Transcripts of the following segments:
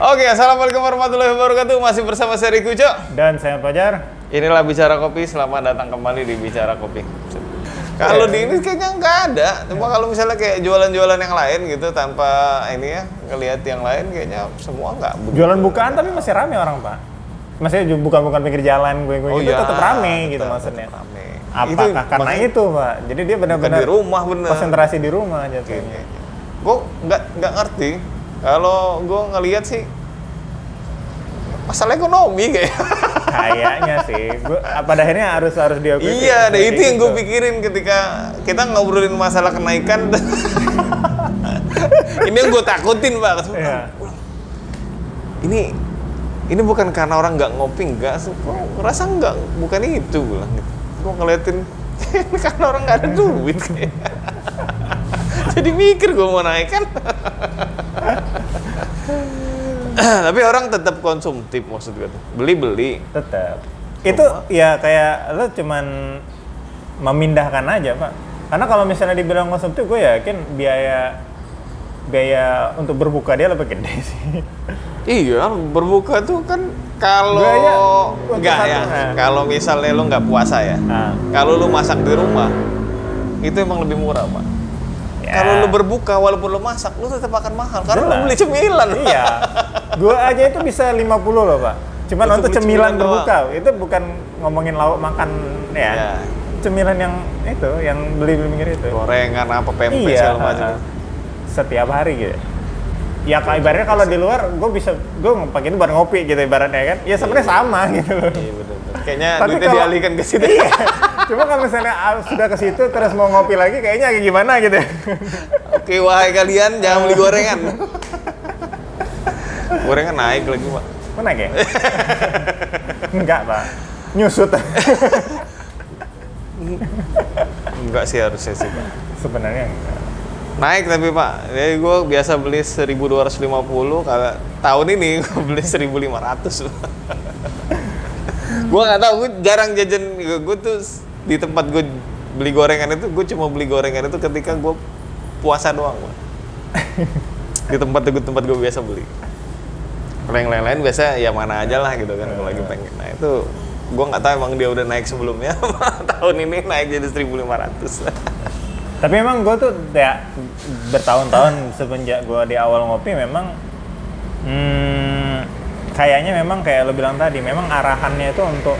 Oke, assalamualaikum warahmatullahi wabarakatuh. Masih bersama saya Riku Cok. Dan saya Fajar. Inilah Bicara Kopi. Selamat datang kembali di Bicara Kopi. Kalau di ini kayaknya nggak ada. Cuma kalau misalnya kayak jualan-jualan yang lain gitu tanpa ini ya ngelihat yang lain kayaknya semua nggak. Jualan bukaan tapi masih rame orang Pak. Maksudnya bukan pinggir jalan gue itu iya, tetap rame gitu maksudnya. Rame. Apakah karena itu Pak? Jadi dia benar-benar di rumah bener. Konsentrasi di rumah jatuhnya. Gue nggak ngerti. Kalau gue ngelihat sih masalah ekonomi kayaknya sih. Pada akhirnya harus diakui. Iya, deh itu yang gue pikirin ketika kita ngobrolin masalah kenaikan. Ini yang gue takutin Pak. Iya. Ini bukan karena orang nggak ngopi, nggak. Gue ngerasa nggak, bukan itu gue bilang. Gue ngeliatin karena orang nggak ada duit kayak. Jadi mikir gue mau naik kan. Tapi orang tetap konsumtif maksud gue tuh. Beli. Tetap. Itu ya kayak lo cuman memindahkan aja Pak. Karena kalau misalnya dibilang konsumtif, gue yakin biaya untuk berbuka dia lebih gede sih. Iya, berbuka tuh kan kalau enggak ya. Kalau misalnya lo nggak puasa ya. Kalau lo masak di rumah, itu emang lebih murah Pak. Ya. Kalau lo berbuka walaupun lo masak, lo tetap akan mahal karena lo beli cemilan. Iya. Gua aja itu bisa 50 loh, Pak. Cuman untuk cemilan berbuka, itu bukan ngomongin lauk makan ya. Cemilan yang itu, yang beli pinggir itu. Gorengan apa pempek segala macam. Setiap hari gitu. Ya ibaratnya kalau di luar gue pagi itu buat ngopi gitu ibaratnya kan. Ya sebenarnya sama gitu loh. Iya betul. Kayaknya duitnya dialihkan ke situ. Iya. Cuma kalau misalnya sudah ke situ terus mau ngopi lagi kayaknya kayak gimana gitu. Oke, wahai kalian jangan beli gorengan. Gorengan naik lagi, Pak. Kok naik ya? Enggak, Pak. Nyusut. Enggak sih harusnya sih, Pak. Sebenarnya enggak. Naik tapi Pak. Jadi gue biasa beli 1.250, kalau tahun ini gue beli 1.500. Gue nggak tahu, gue jarang jajan. Gue tuh di tempat gue beli gorengan itu, gue cuma beli gorengan itu ketika gue puasa doang, Pak. Di tempat gue biasa beli. Kalau yang lain-lain biasa ya mana aja lah gitu kan kalau lagi pengen. Nah itu gue nggak tahu emang dia udah naik sebelumnya. Tahun ini naik jadi 1.500. Tapi emang gue tuh ya bertahun-tahun semenjak gue di awal ngopi memang kayaknya memang kayak lo bilang tadi, memang arahannya itu untuk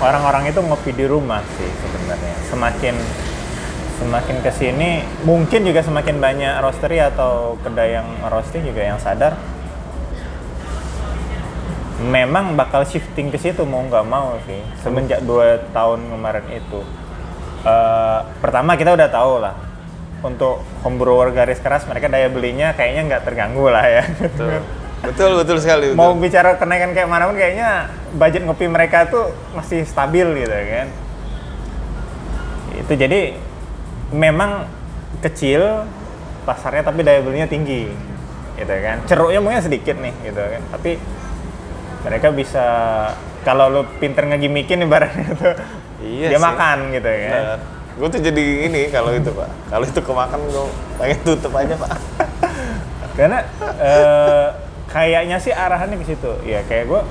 orang-orang itu ngopi di rumah sih sebenarnya. Semakin kesini mungkin juga semakin banyak roastery atau kedai yang roasting juga yang sadar memang bakal shifting ke situ mau nggak mau sih semenjak 2 tahun kemarin itu. Pertama kita udah tahu lah untuk homebrewer garis keras mereka daya belinya kayaknya nggak terganggu lah ya. Betul sekali. Mau bicara kenaikan kayak mana pun kayaknya budget ngopi mereka tuh masih stabil gitu kan. Itu jadi memang kecil pasarnya tapi daya belinya tinggi gitu kan. Ceruknya mungkin sedikit nih gitu kan. Tapi mereka bisa kalau lu pinter ngegimikin ibaratnya tuh dia sih. Makan gitu kan. Gue tuh jadi ini kalau itu Pak. Kalau itu kemakan gue pengen tutup aja Pak. Karena kayaknya sih arahannya ke situ. Ya kayak gue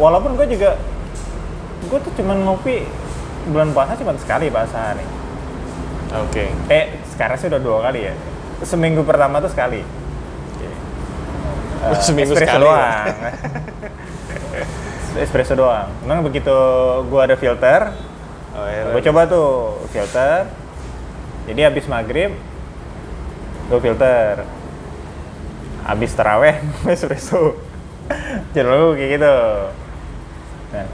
walaupun gue tuh cuman ngopi bulan puasa cuma sekali Pak sehari. Oke. Sekarang sih udah 2 kali ya. Seminggu pertama tuh sekali. Seminggu espresso sekali doang. Espresso doang. Memang begitu gue ada filter, gue coba tuh filter. Jadi habis maghrib, gue filter. Habis taraweh, espresso. Jadi kayak gitu. Nah.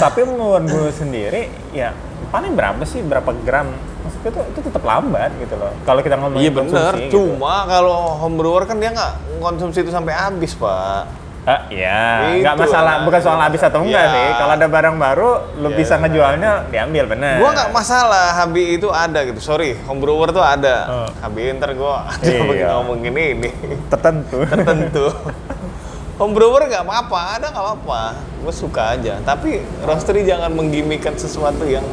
Tapi menurut gue sendiri, ya paling berapa gram? Maksudnya itu tetap lambat gitu loh. Kalau kita ngomongin konsumsi. Iya benar. Cuma gitu. Kalau homebrewer kan dia nggak konsumsi itu sampai habis Pak. Iya, nggak masalah, bukan soal habis atau enggak sih. Kalau ada barang baru, lu bisa ngejualnya, diambil bener. Gua nggak masalah, Habi itu ada gitu. Sorry, homebrewer tuh ada. Habi ntar gua ngomongin ini. Tertentu. Homebrewer nggak apa-apa, ada nggak apa-apa. Gue suka aja. Tapi roastery jangan menggimikan sesuatu yang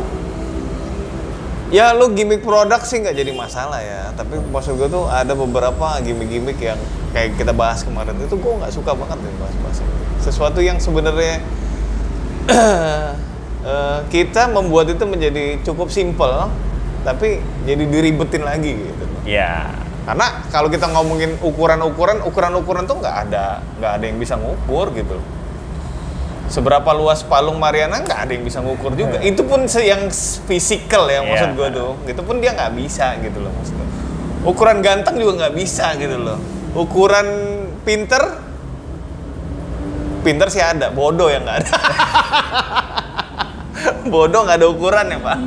Ya lu gimmick produk sih nggak jadi masalah ya, tapi maksud gue tuh ada beberapa gimmick-gimmick yang kayak kita bahas kemarin itu gue nggak suka banget nih bahas-bahas ini. Sesuatu yang sebenarnya kita membuat itu menjadi cukup simple, tapi jadi diribetin lagi gitu. Iya. Karena kalau kita ngomongin ukuran-ukuran tuh nggak ada yang bisa ngukur gitu. Seberapa luas palung Mariana nggak ada yang bisa ngukur juga. Itu pun yang fisikal ya maksud gue tuh. Itu pun dia nggak bisa gitu loh maksud gue. Ukuran ganteng juga nggak bisa gitu loh. Ukuran pinter sih ada, bodoh yang nggak ada. Bodoh nggak ada ukuran ya Pak.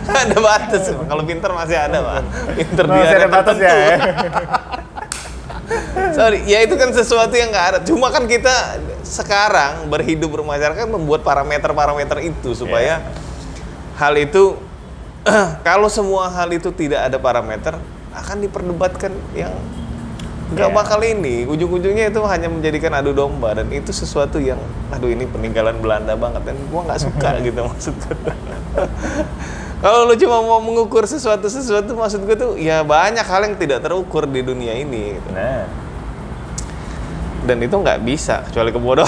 Ada batas. Kalau pinter masih ada Pak. Pinter dia ada batas ya. Sorry, ya itu kan sesuatu yang nggak ada. Cuma kan kita sekarang berhidup bermasyarakat membuat parameter-parameter itu supaya hal itu kalau semua hal itu tidak ada parameter akan diperdebatkan yang nggak bakal ini. Ujung-ujungnya itu hanya menjadikan adu domba dan itu sesuatu yang aduh ini peninggalan Belanda banget dan gua nggak suka gitu maksudnya. Kalau lu cuma mau mengukur sesuatu maksud gue tuh ya banyak hal yang tidak terukur di dunia ini gitu. Nah. Dan itu nggak bisa kecuali kebodohan.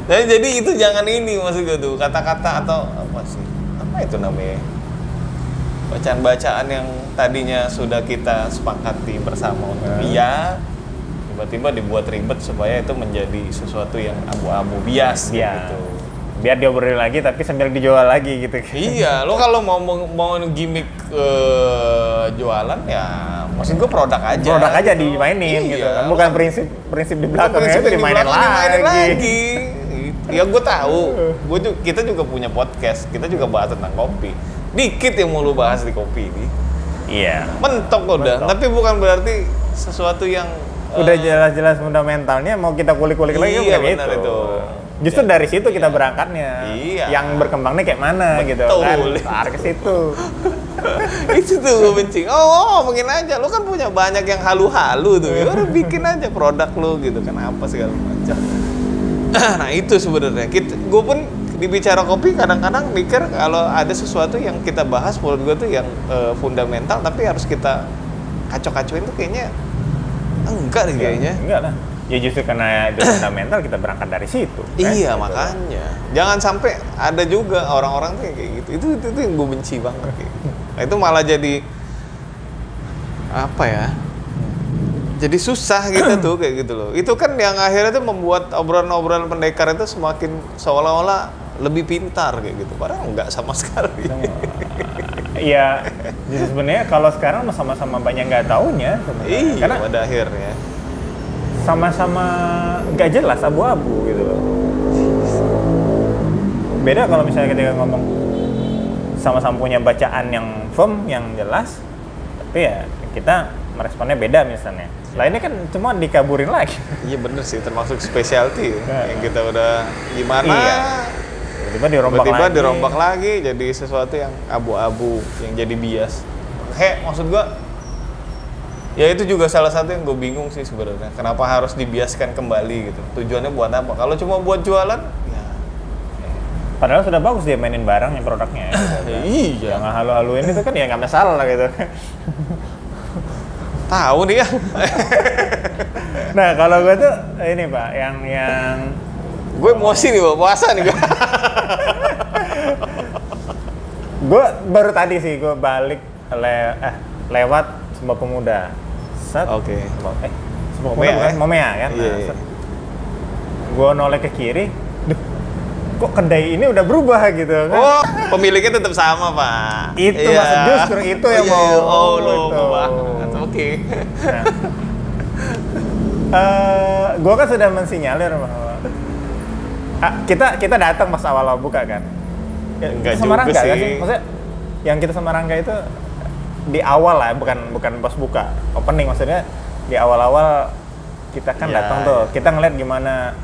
Nah, jadi itu jangan ini maksud gue tuh kata-kata atau apa sih? Apa itu namanya? Bacaan-bacaan yang tadinya sudah kita sepakati bersama untuk iya tiba-tiba dibuat ribet supaya itu menjadi sesuatu yang abu-abu bias gitu. Biar diobrolin lagi tapi sambil dijual lagi gitu. Iya, lo kalau mau gimmick jualan ya maksud gue produk aja. Produk aja dimainin gitu kan. Bukan prinsip di belakangnya itu dimainin lagi. Ya gue tahu. Kita juga punya podcast. Kita juga bahas tentang kopi. Dikit yang mau lo bahas di kopi ini. Iya. Mentok udah. Tapi bukan berarti sesuatu yang udah jelas-jelas fundamentalnya mau kita kulik-kulik lagi iya, benar gitu. Itu. Justru dari situ kita berangkatnya. Iya. Yang berkembangnya kayak mana gitu kan. Tarik ke situ. Itu tuh gue benci. Mungkin aja. Lu kan punya banyak yang halu-halu tuh. Ya udah bikin aja produk lu gitu. Kenapa segala macam. Nah itu sebenarnya. Gue pun dibicara kopi kadang-kadang mikir kalau ada sesuatu yang kita bahas menurut gue tuh yang fundamental tapi harus kita kacau-kacauin tuh kayaknya enggak deh kayaknya. Enggak lah. Ya justru karena itu fundamental kita berangkat dari situ. Iya kan? makanya. Jangan sampai ada juga orang-orang tuh yang kayak gitu. Itu yang gue benci banget kayak gitu. Nah, itu malah jadi apa ya? Jadi susah gitu tuh kayak gitu loh. Itu kan yang akhirnya tuh membuat obrolan-obrolan pendekar itu semakin seolah-olah lebih pintar kayak gitu. Padahal enggak sama sekali. Iya, jadi sebenarnya kalau sekarang sama-sama banyak nggak taunya sebenarnya. Iya, karena pada akhirnya sama-sama nggak jelas, abu-abu gitu loh. Beda kalau misalnya kita ngomong sama-sama punya bacaan yang firm, yang jelas, tapi ya kita meresponnya beda misalnya. Lainnya kan cuma dikaburin lagi. Iya bener sih, termasuk specialty yang kita udah gimana. Iya. Tiba-tiba dirombak lagi jadi sesuatu yang abu-abu, yang jadi bias. Maksud gua ya itu juga salah satu yang gue bingung sih sebenarnya. Kenapa harus dibiaskan kembali gitu? Tujuannya buat apa? Kalau cuma buat jualan, ya. Padahal sudah bagus dia mainin barang yang produknya. Iya. Yang halu-haluin itu kan ya nggak masalah lah gitu. Tahu nih ya. Nah kalau gue tuh ini Pak, yang gue emosi nih Pak, puasa nih gue. Gue baru tadi sih gue balik lewat Sumpah Pemuda. Oke. Sumpah Pemuda bukan? Momea kan? Iya. Gue noleh ke kiri, kok kedai ini udah berubah gitu kan? Oh, pemiliknya tetap sama Pak. Itu maksud justru itu yang mau. Lupa banget. Oke. Gue kan sudah mensinyalir bahwa kita datang pas awal buka kan? Enggak sama juga Rangga, sih. Kan? Maksudnya yang kita sama Rangga itu di awal lah, bukan pas buka opening, maksudnya di awal-awal kita kan datang tuh, kita ngeliat gimana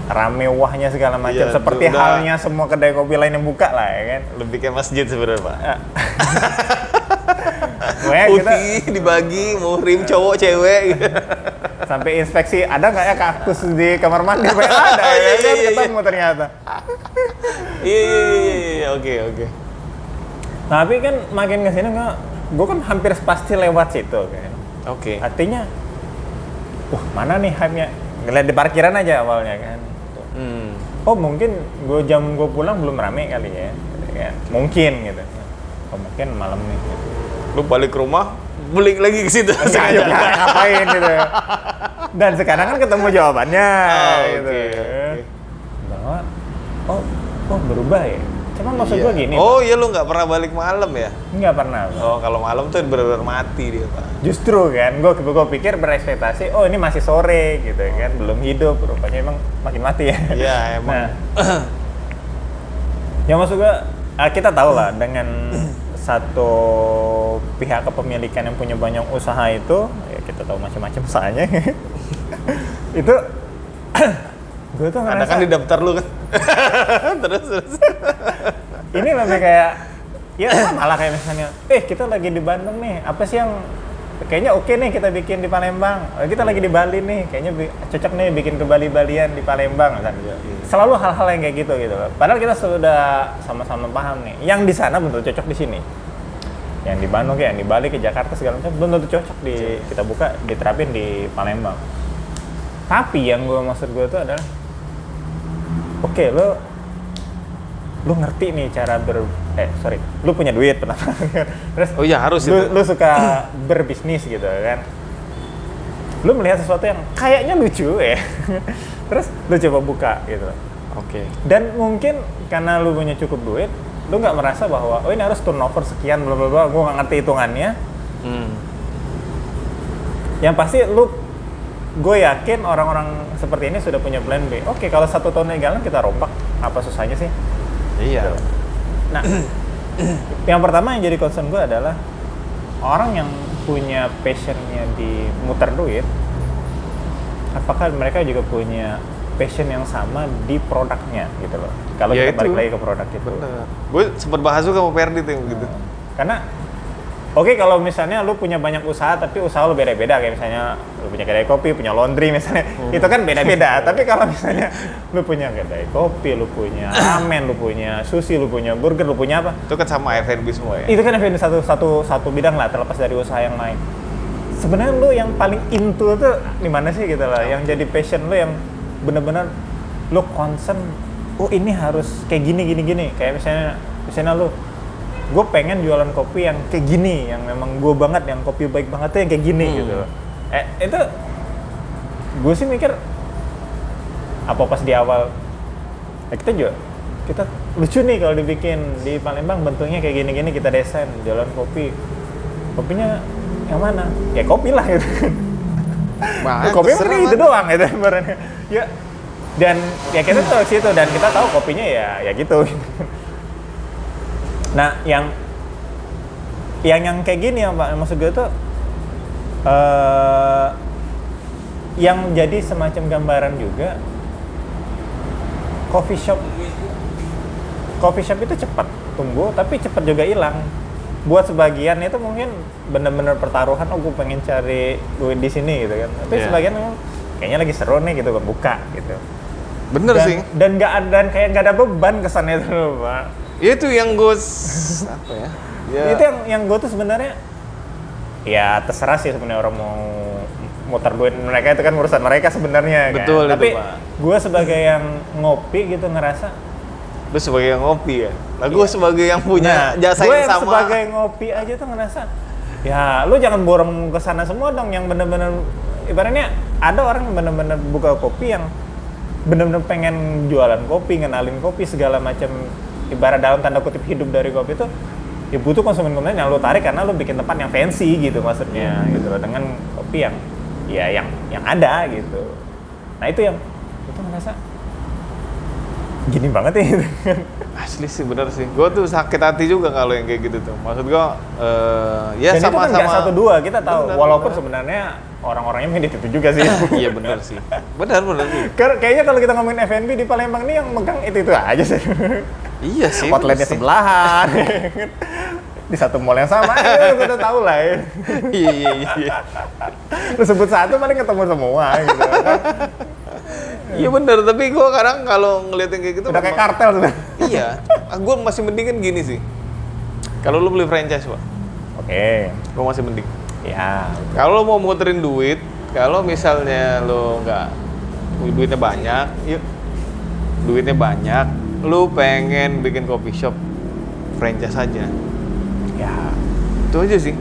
rame wahnya segala macam, seperti halnya semua kedai kopi lain yang buka lah ya kan. Lebih kayak masjid sebenarnya Pak. Putih dibagi, muhrim cowok cewek gitu. Sampai inspeksi ada nggak ya kaktus di kamar mandi? Ada ya kan, ketemu ternyata. Iya, oke. Tapi kan makin kesini gue kan hampir pasti lewat situ kan. Oke. Artinya, mana nih hype-nya? Ngeliat di parkiran aja awalnya kan. Oh mungkin jam gue pulang belum rame kali ya. Mungkin gitu. Oh mungkin malam nih. Gitu. Lu balik ke rumah, balik lagi ke situ. Sengaja ngapain gitu. Dan sekarang kan ketemu jawabannya. Gitu. Okay. Bahwa, berubah ya. Cuman maksud gue gini. Oh iya, lu nggak pernah balik malam ya? Nggak pernah. Oh, kalau malam tuh benar-benar mati dia, Pak. Justru kan, gue pikir berekspektasi, ini masih sore gitu kan, belum hidup, rupanya emang makin mati ya. Iya, emang. Nah, yang maksud gue, kita tahu lah dengan satu pihak kepemilikan yang punya banyak usaha itu, ya kita tahu macam-macam usahanya. Itu, gue tuh ngerasa. Ada kan di daftar lu kan? terus. Ini lebih kayak, ya malah kayak misalnya, kita lagi di Bandung nih, apa sih yang kayaknya oke nih kita bikin di Palembang, kita lagi di Bali nih, kayaknya cocok nih bikin ke Bali-Balian di Palembang. Selalu hal-hal yang kayak gitu. Padahal kita sudah sama-sama paham nih, yang di sana belum tentu cocok di sini. Yang di Bandung, yang di Bali, ke Jakarta segala macam belum tentu cocok kita buka, diterapin di Palembang. Tapi yang maksud gue itu adalah, oke, lu ngerti nih cara lu punya duit pertama. Terus oh iya, harus lu suka berbisnis gitu kan. Lu melihat sesuatu yang kayaknya lucu ya. Terus lu coba buka gitu. Oke. Dan mungkin karena lu punya cukup duit, lu nggak merasa bahwa ini harus turnover sekian bla bla bla, gua nggak ngerti hitungannya. Yang pasti gue yakin orang-orang seperti ini sudah punya plan B. Oke, kalau 1 tahun jalan kita rombak, apa susahnya sih? Iya. Nah, yang pertama yang jadi concern gue adalah orang yang punya passionnya di muter duit, apakah mereka juga punya passion yang sama di produknya gitu loh. Kalau ya kita balik lagi ke produk itu. Bener. Gue sempat bahas juga sama Ferdi tuh gitu. Karena oke, kalau misalnya lu punya banyak usaha, tapi usaha lu beda-beda, kayak misalnya lu punya kedai kopi, punya laundry misalnya, itu kan beda-beda. Tapi kalau misalnya lu punya kedai kopi, lu punya ramen, lu punya sushi, lu punya burger, lu punya apa? Itu kan sama F&B semua ya? Itu kan F&B satu bidang lah, terlepas dari usaha yang lain. Sebenarnya lu yang paling into tuh di mana sih gitu lah, yang jadi passion lu yang benar-benar lu concern, ini harus kayak gini. Kayak misalnya lu, gue pengen jualan kopi yang kayak gini, yang memang gue banget, yang kopi baik banget tuh yang kayak gini gitu. Itu gue sih mikir, apa pas di awal kita lucu nih kalau dibikin di Palembang, bentuknya kayak gini-gini, kita desain jualan kopinya yang mana? Kayak kopi lah gitu. Kopi mungkin itu doang gitu sebenarnya. Ya, dan ya kita tahu situ, dan kita tahu kopinya ya gitu. Nah, yang kayak gini ya Pak, maksud gue tuh yang jadi semacam gambaran juga, coffee shop itu cepat tumbuh, tapi cepat juga hilang. Buat sebagian itu mungkin benar-benar pertaruhan, gue pengen cari duit di sini gitu kan. Tapi sebagian memang kayaknya lagi seru nih gitu, buka gitu. Bener sih. Dan kayak nggak ada beban kesannya tuh Pak. Itu yang gue apa ya? Itu yang gue tuh sebenarnya ya terserah sih sebenarnya orang mau muter duit mereka, itu kan urusan mereka sebenarnya kan. Betul. Tapi Pak, gue sebagai yang ngopi gitu ngerasa, lu sebagai yang ngopi ya? Nah, gue sebagai yang punya jasa yang sama. Gue sebagai ngopi aja tuh ngerasa, ya lu jangan borong ke sana semua dong, yang bener-bener ibaratnya ada orang yang bener-bener buka kopi yang bener-bener pengen jualan kopi, ngenalin kopi segala macam, ibarat dalam tanda kutip hidup dari kopi itu ya butuh konsumen yang lu tarik karena lu bikin tempat yang fancy gitu maksudnya gitu loh, dengan kopi yang yang ada gitu. Nah itu ngerasa gini banget ya gitu. Asli sih, bener sih. Gue tuh sakit hati juga kalau yang kayak gitu tuh. Maksud gue ya dan sama-sama. Dan itu kan nggak 1-2, kita tahu. Bener, walaupun sebenarnya orang-orangnya mungkin itu juga sih. Iya bener sih. Bener sih. Kayaknya kalau kita ngomongin F&B di Palembang nih yang megang itu aja sih. Iya sih. Outletnya sebelahan. Di satu mall yang sama, ya udah tahu lah ya. Iya. Lu sebut satu paling ketemu semua gitu. Iya bener, tapi gue kadang kalau ngeliatin kayak gitu Udah kayak kartel tuh. iya, gue masih mendingin gini sih. Kalau lu beli franchise, Pak, Oke. gue masih mending. Ya. Kalau mau muterin duit, kalau misalnya lu nggak duitnya banyak, yuk duitnya banyak, lu pengen bikin coffee shop, franchise aja. Ya. Itu aja sih.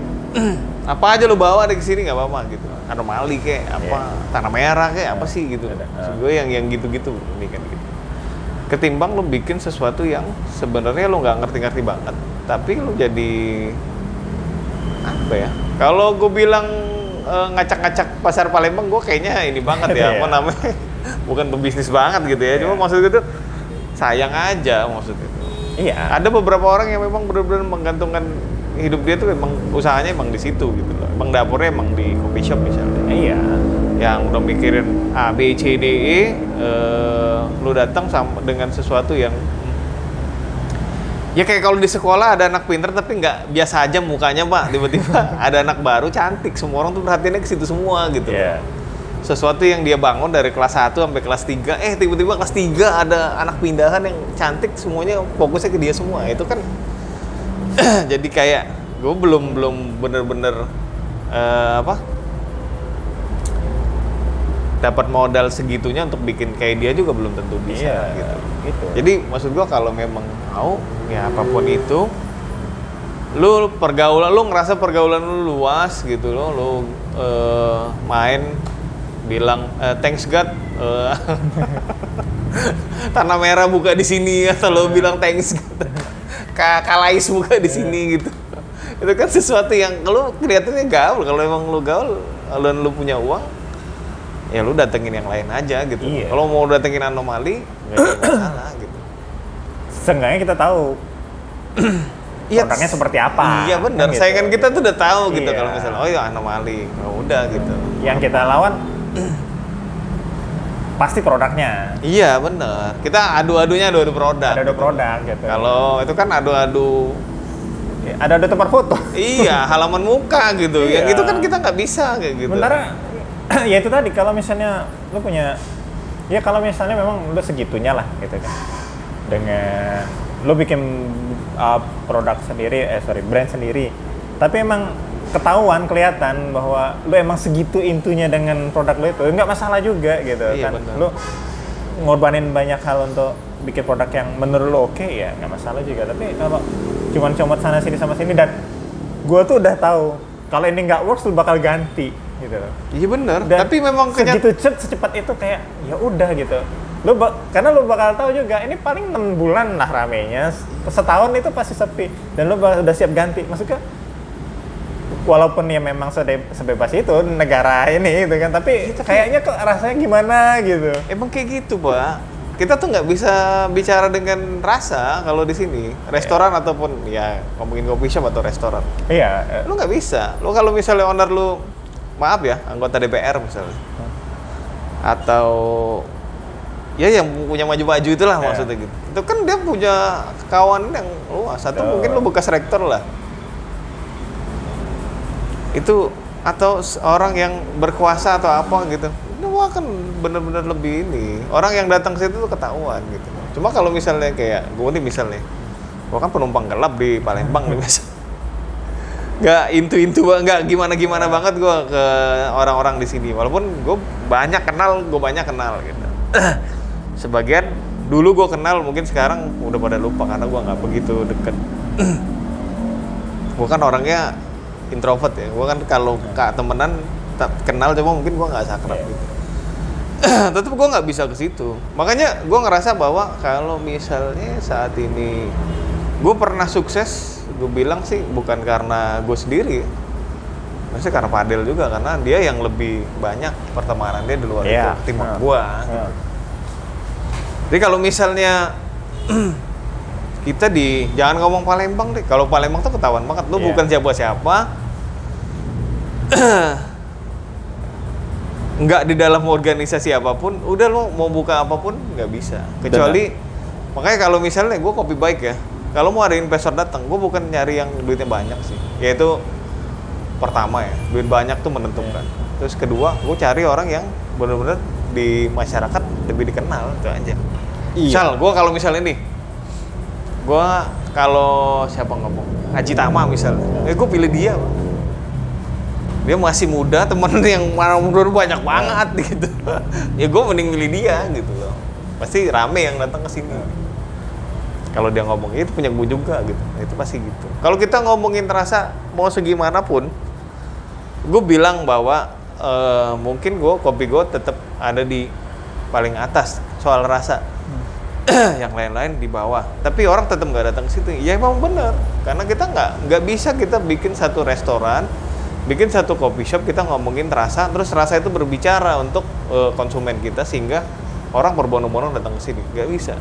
Apa aja lu bawa dari sini nggak apa-apa gitu. Anomali kayak apa, tanah merah kayak apa sih gitu. Maksud gue yang gitu-gitu ini kan gitu. Ketimbang lu bikin sesuatu yang sebenarnya lu nggak ngerti-ngerti banget, tapi lu jadi apa ya? Kalau gue bilang ngacak-ngacak pasar Palembang, gue kayaknya ini banget ya, apa namanya? Bukan pebisnis banget gitu ya. Cuma maksud gue tuh sayang aja maksud itu. Iya. Ada beberapa orang yang memang benar-benar menggantungkan hidup dia tuh emang usahanya emang di situ gitu loh. Emang dapurnya emang di coffee shop misalnya. Iya. Yang udah mikirin A, B, C, D, E, lu datang sama dengan sesuatu yang ya kayak kalau di sekolah ada anak pinter tapi nggak biasa aja mukanya, Pak. Tiba-tiba ada anak baru cantik, semua orang tuh perhatiannya ke situ semua gitu. Iya. Sesuatu yang dia bangun dari kelas 1 sampai kelas 3, tiba-tiba kelas 3 ada anak pindahan yang cantik, semuanya fokusnya ke dia semua. Itu kan jadi kayak gue belum bener-bener dapat modal segitunya untuk bikin kayak dia juga belum tentu bisa gitu. Jadi maksud gue kalau memang mau ya apapun itu, lu ngerasa pergaulan lu luas gitu loh, lu main bilang thanks God tanah merah buka di sini, atau lo bilang thanks God Kalais buka di sini gitu. Itu kan sesuatu yang kalau kelihatannya gaul. Kalau emang lu gaul dan lu punya uang, ya lu datengin yang lain aja gitu. Iya. Kalau mau datengin anomali, nggak ada masalah gitu. Seenggaknya kita tahu produknya seperti apa. Iya benar. Kan gitu. Saingan kita tuh udah tahu gitu. Iya. Kalau misalnya oh ya anomali, ya udah gitu. Yang kita lawan pasti produknya. Iya benar. Kita adu produk. Ada produk gitu. Kalau itu kan adu ada tempat foto. iya, halaman muka gitu. Iya. Yang itu kan kita nggak bisa kayak gitu. Sementara ya itu tadi, kalau misalnya lu punya, ya kalau misalnya memang lu segitunya lah gitu kan, dengan lu bikin produk sendiri, brand sendiri, tapi emang kelihatan bahwa lu emang segitu intunya dengan produk lu itu, nggak masalah juga gitu. Iya, kan bener. lu ngorbanin banyak hal untuk bikin produk yang menurut lu oke, ya nggak masalah juga. Tapi kalau cuman comot sana sini sama sini, dan gua tuh udah tahu kalau ini nggak works lu bakal ganti gitu loh. Iya benar. Dan Tapi memang segitu secepat itu kayak ya udah gitu. Karena lu bakal tahu juga ini paling 6 bulan lah ramenya. Setahun itu pasti sepi dan lu udah siap ganti. Maksudnya walaupun ya memang sebebas itu negara ini gitu kan, tapi kayaknya kok rasanya gimana gitu. emang kayak gitu, Pak. Kita tuh nggak bisa bicara dengan rasa kalau di sini restoran ataupun ya ngomongin coffee shop atau restoran. Iya. Lu nggak bisa. Lu kalau misalnya owner lu, maaf ya, anggota DPR misalnya, atau ya yang punya maju-maju itulah maksudnya gitu. Itu kan dia punya kawan yang luas. Atau mungkin lu bekas rektor lah. Itu atau orang yang berkuasa atau apa gitu. Lu akan benar-benar lebih ini. Orang yang datang ke situ tuh ketahuan gitu. Cuma kalau misalnya kayak gue nih misalnya, gue kan penumpang gelap di Palembang nih misalnya. Nggak intu-intu, nggak gimana-gimana banget gue ke orang-orang di sini. Walaupun gue banyak kenal gitu. Sebagian dulu gue kenal, mungkin sekarang udah pada lupa karena gue nggak begitu deket. Gue kan orangnya introvert ya. Gue kan kalau temenan kenal, cuma mungkin gue nggak sakrab gitu. Tetap gue nggak bisa ke situ. Makanya gue ngerasa bahwa kalau misalnya saat ini gue pernah sukses, gue bilang sih bukan karena gue sendiri, maksudnya karena Fadel juga, karena dia yang lebih banyak pertemanan dia di luar itu ketimbang gue. Jadi kalau misalnya kita jangan ngomong Palembang deh, kalau Palembang tuh ketahuan banget, lu bukan siapa-siapa, nggak di dalam organisasi apapun, udah lo mau buka apapun nggak bisa. Kecuali makanya kalau misalnya gue kopi baik ya, kalau mau ada investor datang, gue bukan nyari yang duitnya banyak sih. Yaitu pertama ya, duit banyak tuh menentukan. Terus kedua, gue cari orang yang benar-benar di masyarakat lebih dikenal itu aja. Iya. Misal gue kalau misalnya nih, gue kalau siapa ngomong Haji Tama misalnya, gue pilih dia, Pak. Dia masih muda, temen yang umur banyak banget gitu. Ya gue mending milih dia gitu loh. Pasti rame yang datang ke sini. Kalau dia ngomong itu punya gue juga gitu, itu pasti gitu. Kalau kita ngomongin rasa mau segimanapun, gue bilang bahwa mungkin kopi gue tetap ada di paling atas soal rasa. Yang lain-lain di bawah. Tapi orang tetap nggak datang ke situ. Ya emang bener, karena kita nggak bisa kita bikin satu restoran, bikin satu coffee shop, kita ngomongin rasa, terus rasa itu berbicara untuk konsumen kita sehingga orang berbondong-bondong datang ke sini. Nggak bisa.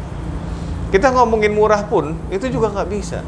Kita ngomongin murah pun itu juga nggak bisa.